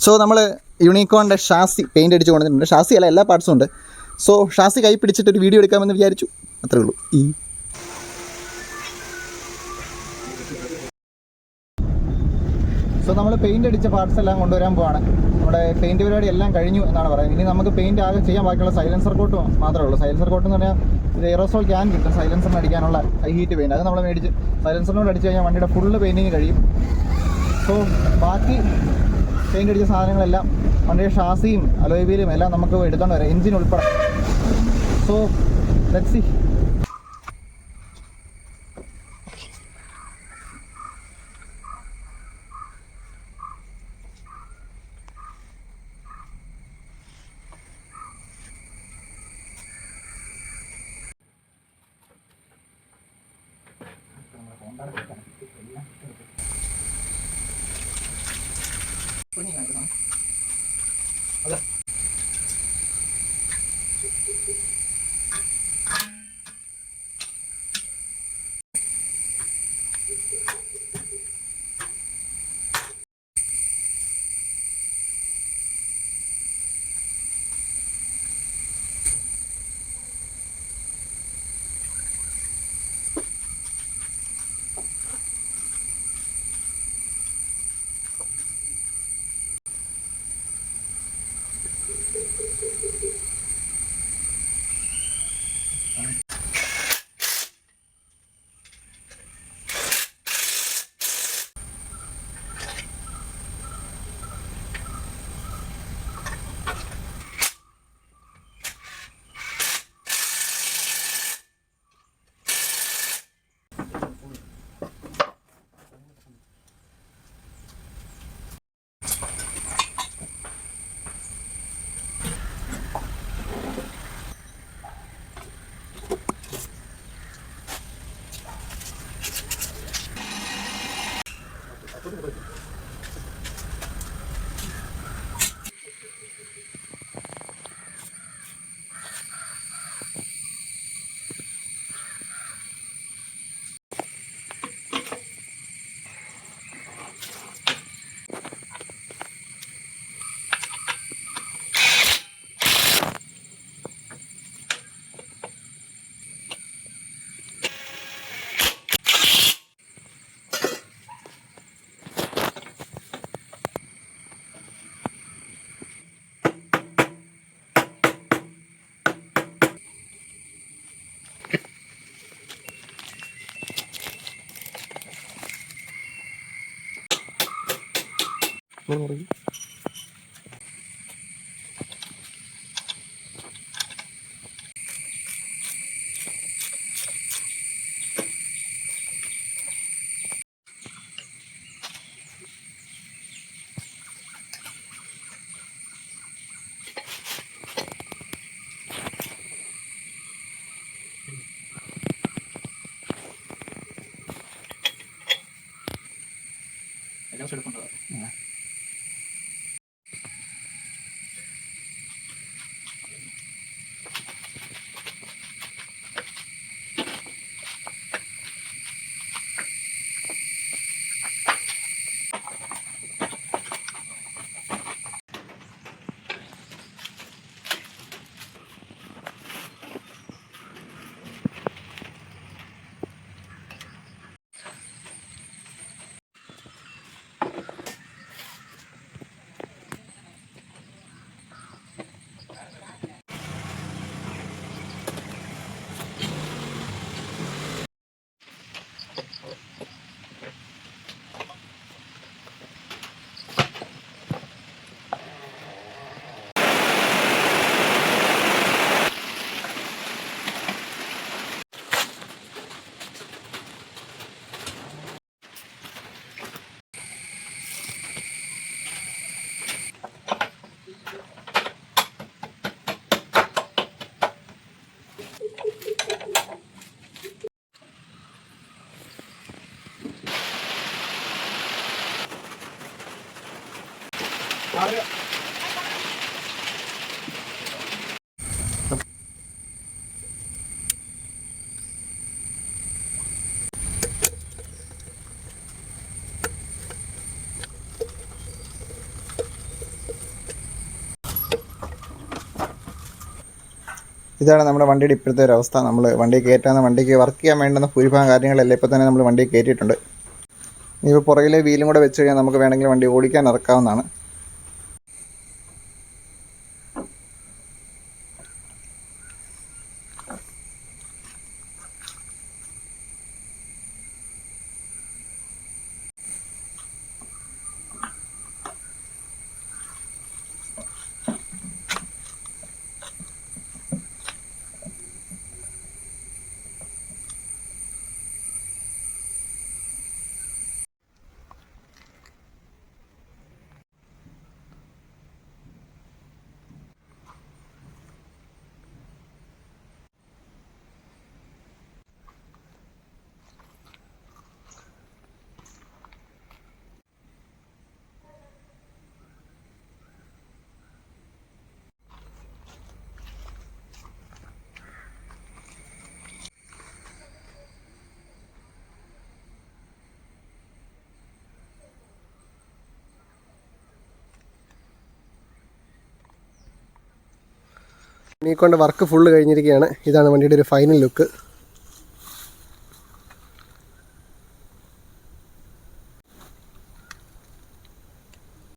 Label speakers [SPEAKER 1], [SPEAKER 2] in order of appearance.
[SPEAKER 1] So നമ്മൾ യൂണിക്കോണിൻ്റെ ഷാസി paint അടിച്ച് കൊണ്ടിട്ടുണ്ട്. ഷാസി അല്ല, എല്ലാ പാർട്സും ഉണ്ട്. സോ ഷാസി കൈ പിടിച്ചിട്ടൊരു വീഡിയോ എടുക്കാമെന്ന് വിചാരിച്ചു, അത്രേ ഉള്ളൂ. സോ നമ്മൾ പെയിൻ്റ് അടിച്ച പാർട്സ് എല്ലാം കൊണ്ടുവരാൻ പോവാണ്. നമ്മുടെ പെയിൻറ്റ് പരിപാടി എല്ലാം കഴിഞ്ഞു എന്നാണ് പറയുന്നത്. ഇനി നമുക്ക് പെയിൻറ്റ് ആകെ ചെയ്യാൻ ബാക്കിയുള്ള സൈലൻസർ കോട്ട് മാത്രമേ ഉള്ളൂ. സൈലൻസർ കോട്ട് എന്ന് പറഞ്ഞാൽ ഇത് എയറോസോൾ ക്യാൻ കിട്ടും സൈലൻസറിന് അടിക്കാനുള്ള ഹൈ ഹീറ്റ് പെയിൻറ്റ്. അത് നമ്മൾ മേടിച്ച് സൈലൻസറിനോട് അടിച്ച് കഴിഞ്ഞാൽ വണ്ടിയുടെ ഫുള്ള് പെയിൻറ്റിങ് കഴിയും. സോ ബാക്കി പെയിൻ്റ് അടിച്ച സാധനങ്ങളെല്ലാം വണ്ടിയുടെ ഷാസിയും അലോയ് വീലും എല്ലാം നമുക്ക് എടുത്തോണ്ട് വരാം, എഞ്ചിൻ ഉൾപ്പെടെ. So let's see. അതെ, പറയും. എല്ലാം എടുക്കേണ്ടതാണ്. ഇതാണ് നമ്മുടെ വണ്ടിയുടെ ഇപ്പോഴത്തെ ഒരു അവസ്ഥ. നമ്മൾ വണ്ടി കയറ്റാൻ വണ്ടിക്ക് വർക്ക് ചെയ്യാൻ വേണ്ടുന്ന ഭൂരിഭാഗം കാര്യങ്ങളെല്ലാം ഇപ്പോൾ തന്നെ നമ്മൾ വണ്ടി കയറ്റിയിട്ടുണ്ട്. ഇനിയിപ്പോൾ പുറകിലെ വീലും കൂടെ വെച്ച് കഴിഞ്ഞാൽ നമുക്ക് വേണമെങ്കിൽ വണ്ടി ഓടിക്കാൻ ഇറക്കാവുന്നതാണ്. മീക്കൊണ്ട് വർക്ക് ഫുള്ള് കഴിഞ്ഞിരിക്കുകയാണ്. ഇതാണ് വണ്ടിയുടെ ഒരു ഫൈനൽ ലുക്ക്.